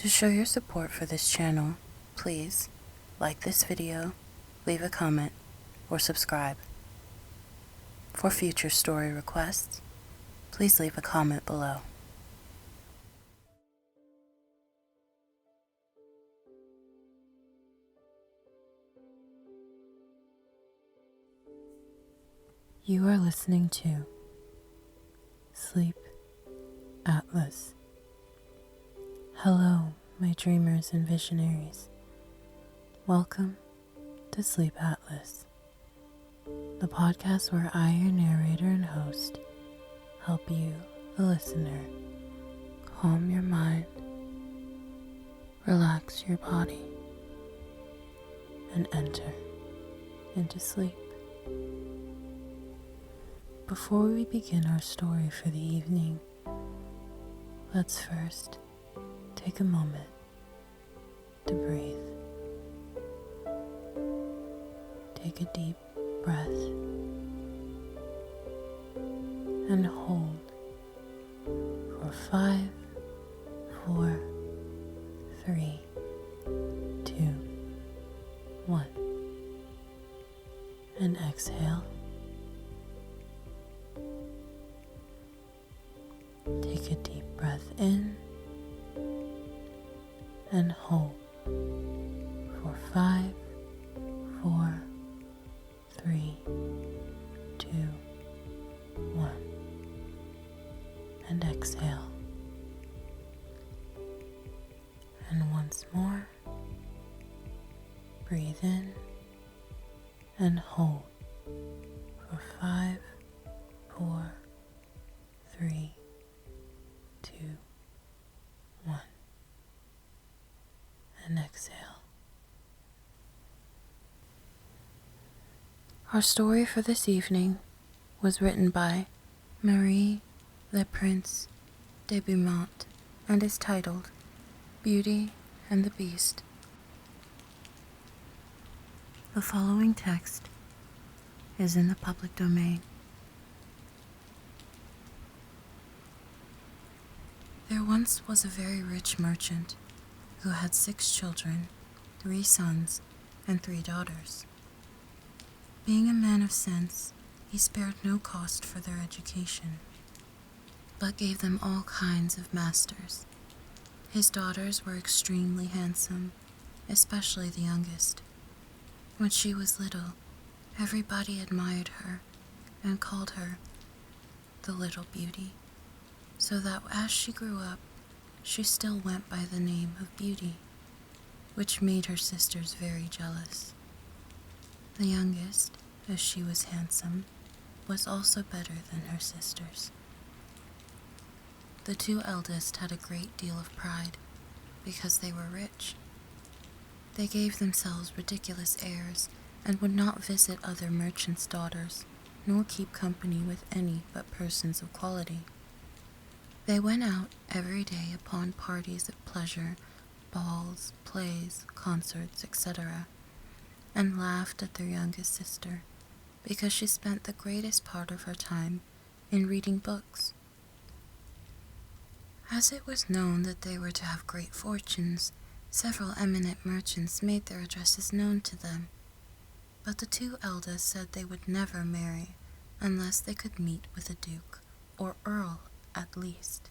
To show your support for this channel, please like this video, leave a comment, or subscribe. For future story requests, please leave a comment below. You are listening to Sleep Atlas. Hello, my dreamers and visionaries. Welcome to Sleep Atlas, the podcast where I, your narrator and host, help you, the listener, calm your mind, relax your body, and enter into sleep. Before we begin our story for the evening, let's first take a moment to breathe. Take a deep breath and hold for 5, 4, 3, 2, 1, and exhale. Take a deep breath in and hold for 5, 4, 3, 2, 1, and exhale. And once more, breathe in and hold for 5, 4, 3, 2, 1, and exhale. Our story for this evening was written by Marie Leprince de Beaumont and is titled Beauty and the Beast. The following text is in the public domain. There once was a very rich merchant who had 6 children, 3 sons and 3 daughters. Being a man of sense, he spared no cost for their education, but gave them all kinds of masters. His daughters were extremely handsome, especially the youngest. When she was little, everybody admired her and called her the Little Beauty, so that as she grew up, she still went by the name of Beauty, which made her sisters very jealous. The youngest, as she was handsome, was also better than her sisters. The 2 eldest had a great deal of pride, because they were rich. They gave themselves ridiculous airs, and would not visit other merchants' daughters, nor keep company with any but persons of quality. They went out every day upon parties of pleasure, balls, plays, concerts, etc., and laughed at their youngest sister, because she spent the greatest part of her time in reading books. As it was known that they were to have great fortunes, several eminent merchants made their addresses known to them, but the 2 eldest said they would never marry unless they could meet with a duke, or earl at least.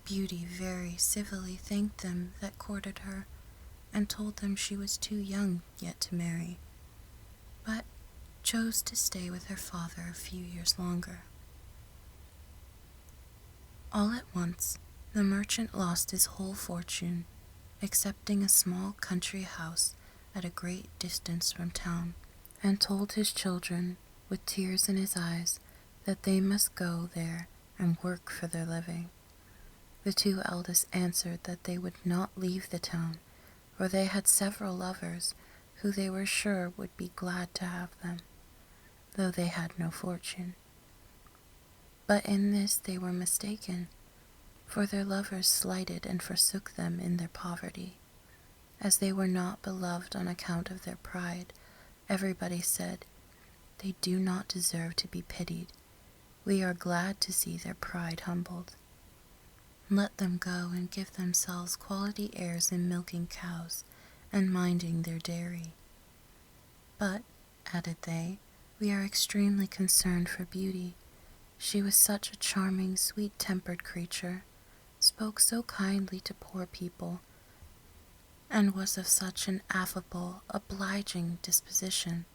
Beauty very civilly thanked them that courted her, and told them she was too young yet to marry, but chose to stay with her father a few years longer. All at once, the merchant lost his whole fortune, excepting a small country house at a great distance from town, and told his children, with tears in his eyes, that they must go there and work for their living. The 2 eldest answered that they would not leave the town, for they had several lovers who they were sure would be glad to have them, though they had no fortune. But in this they were mistaken, for their lovers slighted and forsook them in their poverty. As they were not beloved on account of their pride, everybody said, "They do not deserve to be pitied. We are glad to see their pride humbled." Let them go and give themselves quality airs in milking cows and minding their dairy. But, added they, we are extremely concerned for Beauty. She was such a charming, sweet-tempered creature, spoke so kindly to poor people, and was of such an affable, obliging disposition.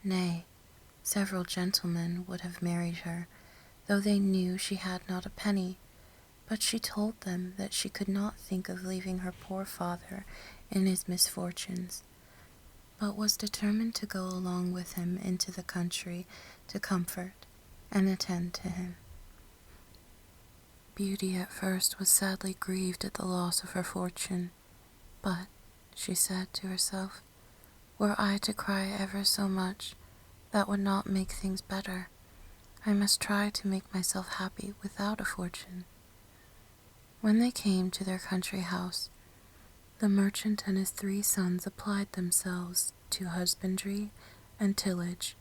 Nay, several gentlemen would have married her, though they knew she had not a penny, but she told them that she could not think of leaving her poor father in his misfortunes, but was determined to go along with him into the country to comfort and attend to him. Beauty at first was sadly grieved at the loss of her fortune, but, she said to herself, were I to cry ever so much, that would not make things better. I must try to make myself happy without a fortune. When they came to their country house, the merchant and his 3 sons applied themselves to husbandry and tillage,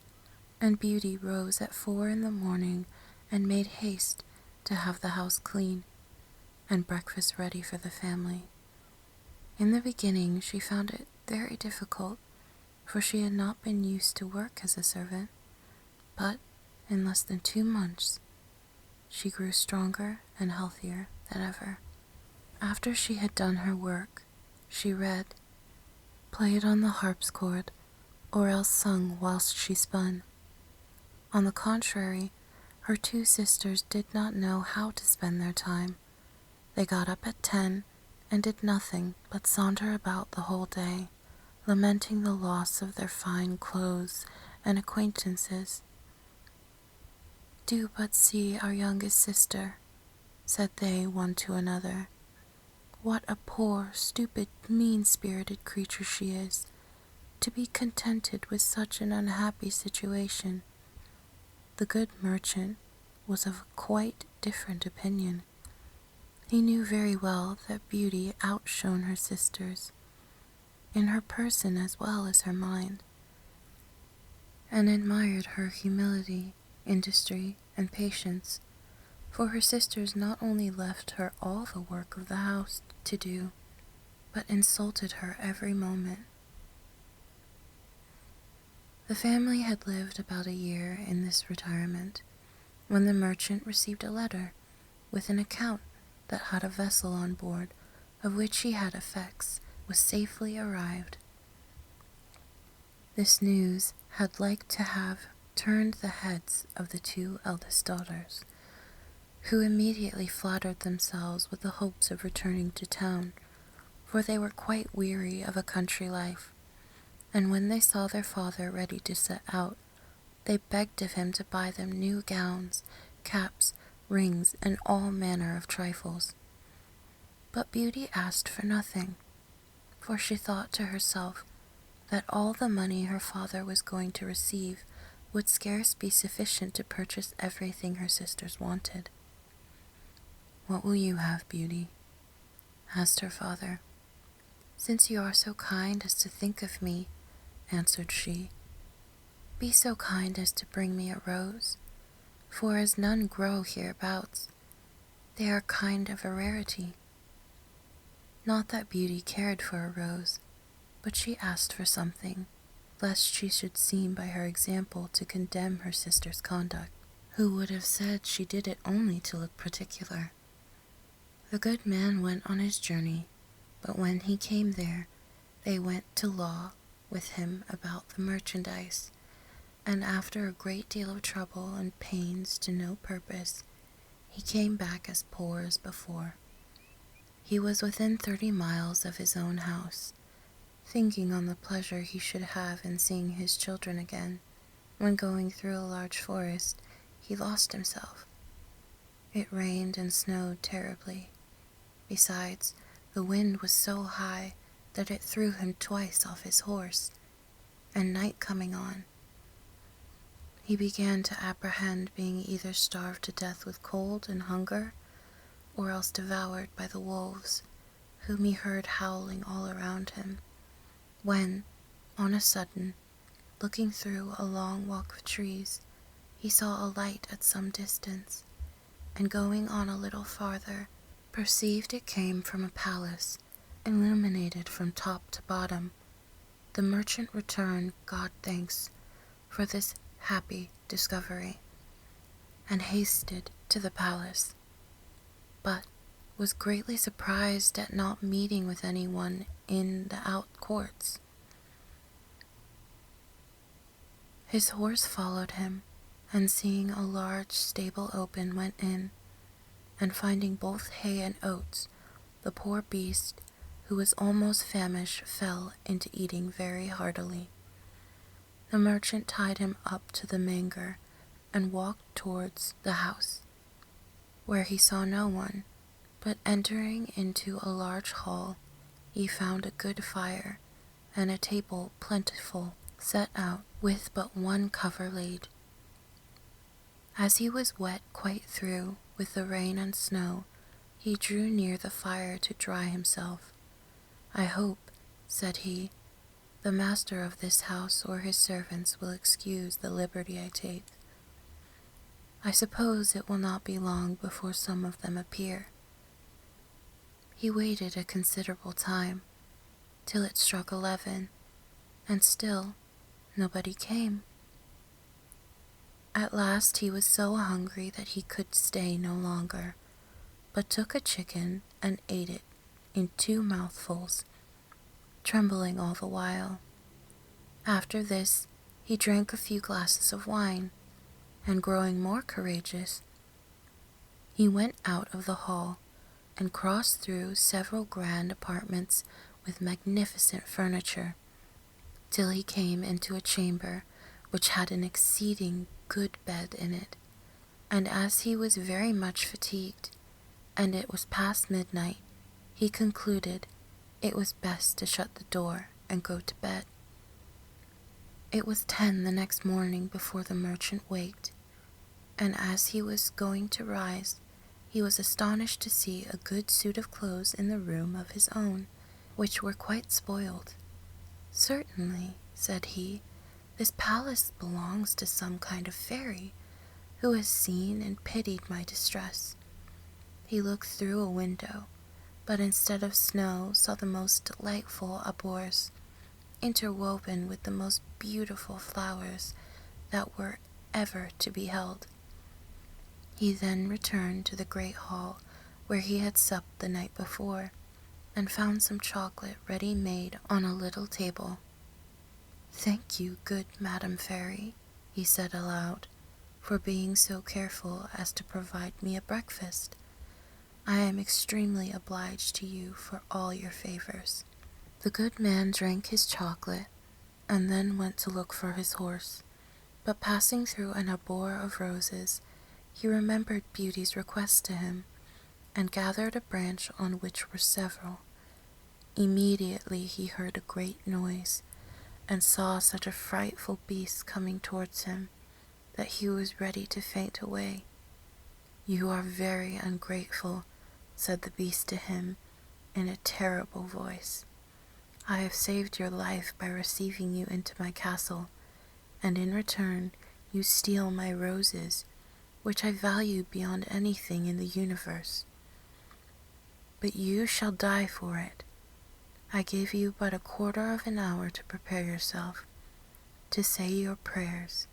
and Beauty rose at 4 in the morning and made haste to have the house clean and breakfast ready for the family. In the beginning she found it very difficult, for she had not been used to work as a servant, but in less than 2 months she grew stronger and healthier than ever. After she had done her work, she read, played on the harpsichord, or else sung whilst she spun. On the contrary, her 2 sisters did not know how to spend their time. They got up at 10 and did nothing but saunter about the whole day, lamenting the loss of their fine clothes and acquaintances. Do but see our youngest sister, said they one to another. What a poor, stupid, mean-spirited creature she is, to be contented with such an unhappy situation. The good merchant was of a quite different opinion. He knew very well that Beauty outshone her sisters, in her person as well as her mind, and admired her humility, industry, and patience, for her sisters not only left her all the work of the house to do, but insulted her every moment. The family had lived about a year in this retirement, when the merchant received a letter with an account that had a vessel on board, of which he had effects, was safely arrived. This news had like to have turned the heads of the 2 eldest daughters, who immediately flattered themselves with the hopes of returning to town, for they were quite weary of a country life, and when they saw their father ready to set out, they begged of him to buy them new gowns, caps, rings, and all manner of trifles. But Beauty asked for nothing, for she thought to herself that all the money her father was going to receive would scarce be sufficient to purchase everything her sisters wanted. What will you have, Beauty? Asked her father. Since you are so kind as to think of me, answered she, be so kind as to bring me a rose, for as none grow hereabouts, they are kind of a rarity. Not that Beauty cared for a rose, but she asked for something, lest she should seem by her example to condemn her sister's conduct, who would have said she did it only to look particular. The good man went on his journey, but when he came there, they went to law with him about the merchandise, and after a great deal of trouble and pains to no purpose, he came back as poor as before. He was within 30 miles of his own house, thinking on the pleasure he should have in seeing his children again, when going through a large forest, he lost himself. It rained and snowed terribly. Besides, the wind was so high that it threw him twice off his horse, and night coming on, he began to apprehend being either starved to death with cold and hunger, or else devoured by the wolves, whom he heard howling all around him, when, on a sudden, looking through a long walk of trees, he saw a light at some distance, and going on a little farther, perceived it came from a palace, illuminated from top to bottom. The merchant returned God thanks for this happy discovery, and hasted to the palace, but was greatly surprised at not meeting with anyone in the out courts. His horse followed him, and seeing a large stable open, went in, and finding both hay and oats, the poor beast, who was almost famished, fell into eating very heartily. The merchant tied him up to the manger and walked towards the house, where he saw no one, but entering into a large hall, he found a good fire and a table plentiful set out, with but one cover laid. As he was wet quite through with the rain and snow, he drew near the fire to dry himself. "I hope," said he, "the master of this house or his servants will excuse the liberty I take. I suppose it will not be long before some of them appear." He waited a considerable time, till it struck 11, and still nobody came. At last he was so hungry that he could stay no longer, but took a chicken and ate it in 2 mouthfuls, trembling all the while. After this he drank a few glasses of wine, and growing more courageous, he went out of the hall and crossed through several grand apartments with magnificent furniture, till he came into a chamber which had an exceeding good bed in it, and as he was very much fatigued, and it was past midnight, he concluded it was best to shut the door and go to bed. It was 10 the next morning before the merchant waked, and as he was going to rise, he was astonished to see a good suit of clothes in the room of his own, which were quite spoiled. "Certainly," said he, "this palace belongs to some kind of fairy, who has seen and pitied my distress." He looked through a window, but instead of snow saw the most delightful arbours, interwoven with the most beautiful flowers that were ever to be beheld. He then returned to the great hall where he had supped the night before, and found some chocolate ready made on a little table. "Thank you, good Madam Fairy," he said aloud, "for being so careful as to provide me a breakfast. I am extremely obliged to you for all your favors." The good man drank his chocolate, and then went to look for his horse, but passing through an arbour of roses, he remembered Beauty's request to him, and gathered a branch on which were several. Immediately he heard a great noise, and saw such a frightful beast coming towards him, that he was ready to faint away. "You are very ungrateful," said the beast to him in a terrible voice. "I have saved your life by receiving you into my castle, and in return you steal my roses, which I value beyond anything in the universe. But you shall die for it. I give you but a quarter of an hour to prepare yourself, to say your prayers."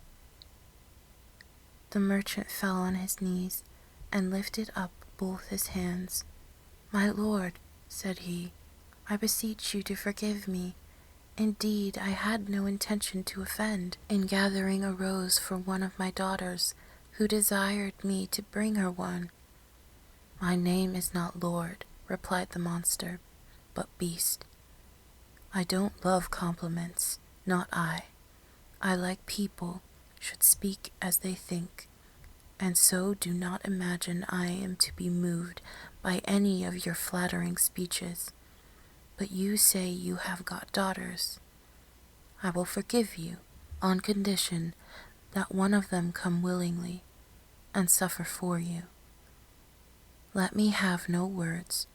The merchant fell on his knees and lifted up both his hands. "My lord," said he, "I beseech you to forgive me. Indeed, I had no intention to offend in gathering a rose for one of my daughters, who desired me to bring her one." "My name is not Lord," replied the monster, "but Beast. I don't love compliments, not I. I like people should speak as they think, and so do not imagine I am to be moved by any of your flattering speeches. But you say you have got daughters. I will forgive you on condition that one of them come willingly and suffer for you. Let me have no words,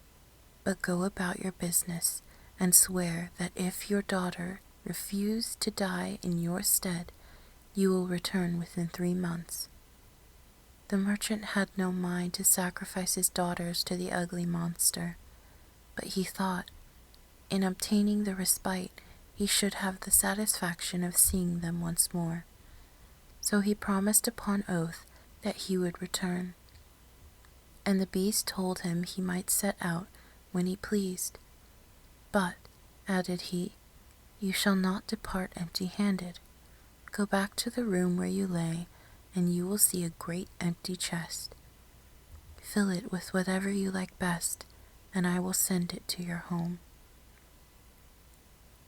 but go about your business and swear that if your daughter refuse to die in your stead, you will return within 3 months." The merchant had no mind to sacrifice his daughters to the ugly monster, but he thought, in obtaining the respite, he should have the satisfaction of seeing them once more. So he promised upon oath that he would return. And the beast told him he might set out when he pleased. But, added he, you shall not depart empty-handed. Go back to the room where you lay, and you will see a great empty chest. Fill it with whatever you like best, and I will send it to your home.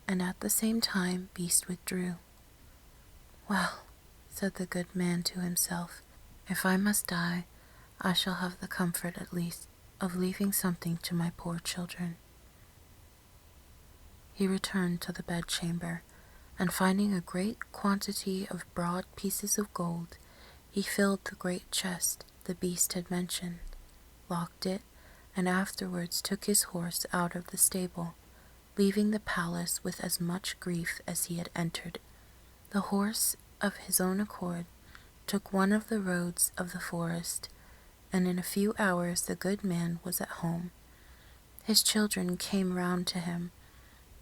And at the same time Beast withdrew. Well, said the good man to himself, if I must die, I shall have the comfort at least of leaving something to my poor children. He returned to the bedchamber, and finding a great quantity of broad pieces of gold, he filled the great chest the beast had mentioned, locked it, and afterwards took his horse out of the stable, leaving the palace with as much grief as he had entered. The horse, of his own accord, took one of the roads of the forest, and in a few hours the good man was at home. His children came round to him,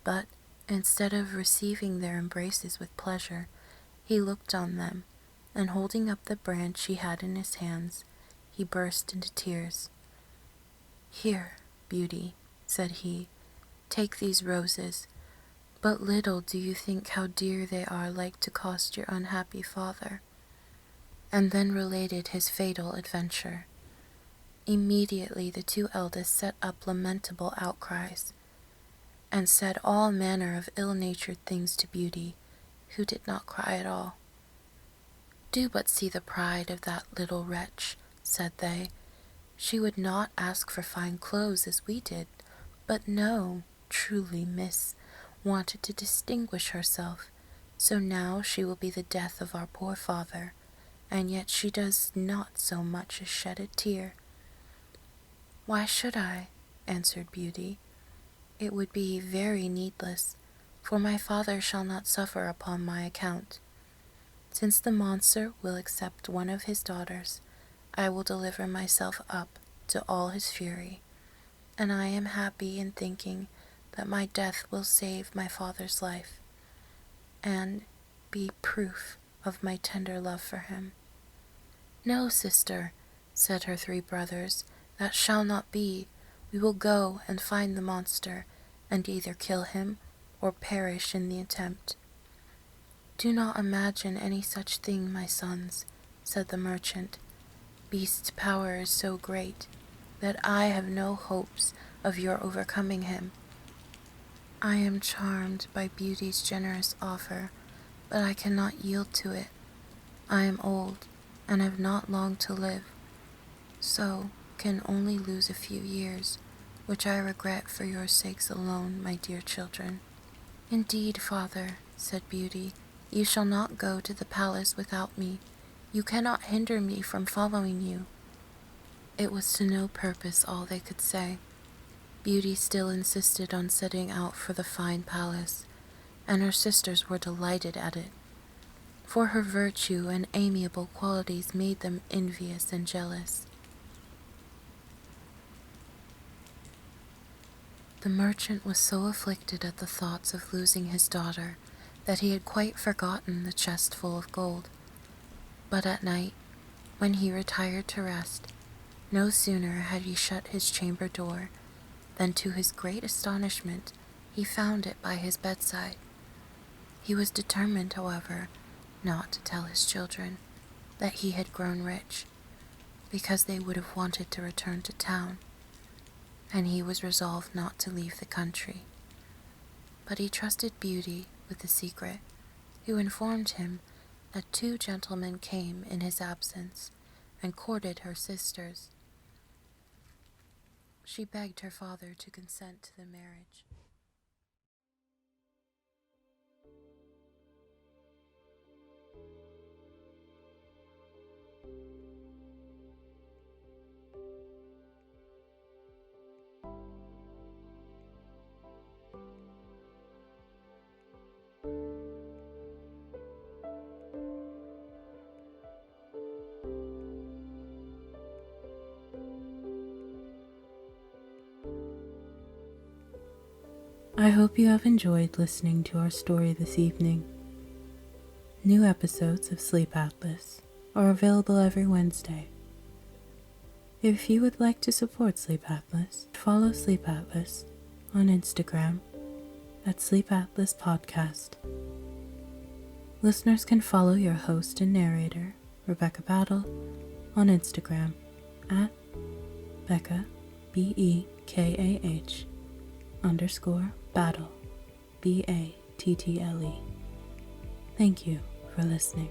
but instead of receiving their embraces with pleasure, he looked on them, and holding up the branch he had in his hands, he burst into tears. Here, Beauty, said he, take these roses, but little do you think how dear they are like to cost your unhappy father. And then related his fatal adventure. Immediately the two eldest set up lamentable outcries, and said all manner of ill-natured things to Beauty, who did not cry at all. Do but see the pride of that little wretch, said they. She would not ask for fine clothes as we did, but no, truly miss, wanted to distinguish herself, so now she will be the death of our poor father, and yet she does not so much as shed a tear. Why should I? Answered Beauty. It would be very needless, for my father shall not suffer upon my account. Since the monster will accept one of his daughters, I will deliver myself up to all his fury, and I am happy in thinking that my death will save my father's life, and be proof of my tender love for him. No, sister, said her three brothers, that shall not be. We will go and find the monster, and either kill him or perish in the attempt. Do not imagine any such thing, my sons, said the merchant. Beast's power is so great that I have no hopes of your overcoming him. I am charmed by Beauty's generous offer, but I cannot yield to it. I am old, and have not long to live, so can only lose a few years, which I regret for your sakes alone, my dear children. Indeed, father, said Beauty, you shall not go to the palace without me. You cannot hinder me from following you. It was to no purpose all they could say. Beauty still insisted on setting out for the fine palace, and her sisters were delighted at it, for her virtue and amiable qualities made them envious and jealous. The merchant was so afflicted at the thoughts of losing his daughter that he had quite forgotten the chest full of gold. But at night, when he retired to rest, no sooner had he shut his chamber door than to his great astonishment he found it by his bedside. He was determined, however, not to tell his children that he had grown rich, because they would have wanted to return to town, and he was resolved not to leave the country. But he trusted Beauty with the secret, who informed him that two gentlemen came in his absence and courted her sisters. She begged her father to consent to the marriage. I hope you have enjoyed listening to our story this evening. New episodes of Sleep Atlas are available every Wednesday. If you would like to support Sleep Atlas, follow Sleep Atlas on Instagram at Sleep Atlas Podcast. Listeners can follow your host and narrator, Rebekah Badal, on Instagram at Becca, BEKAH, _Battle, BATTLE. Thank you for listening.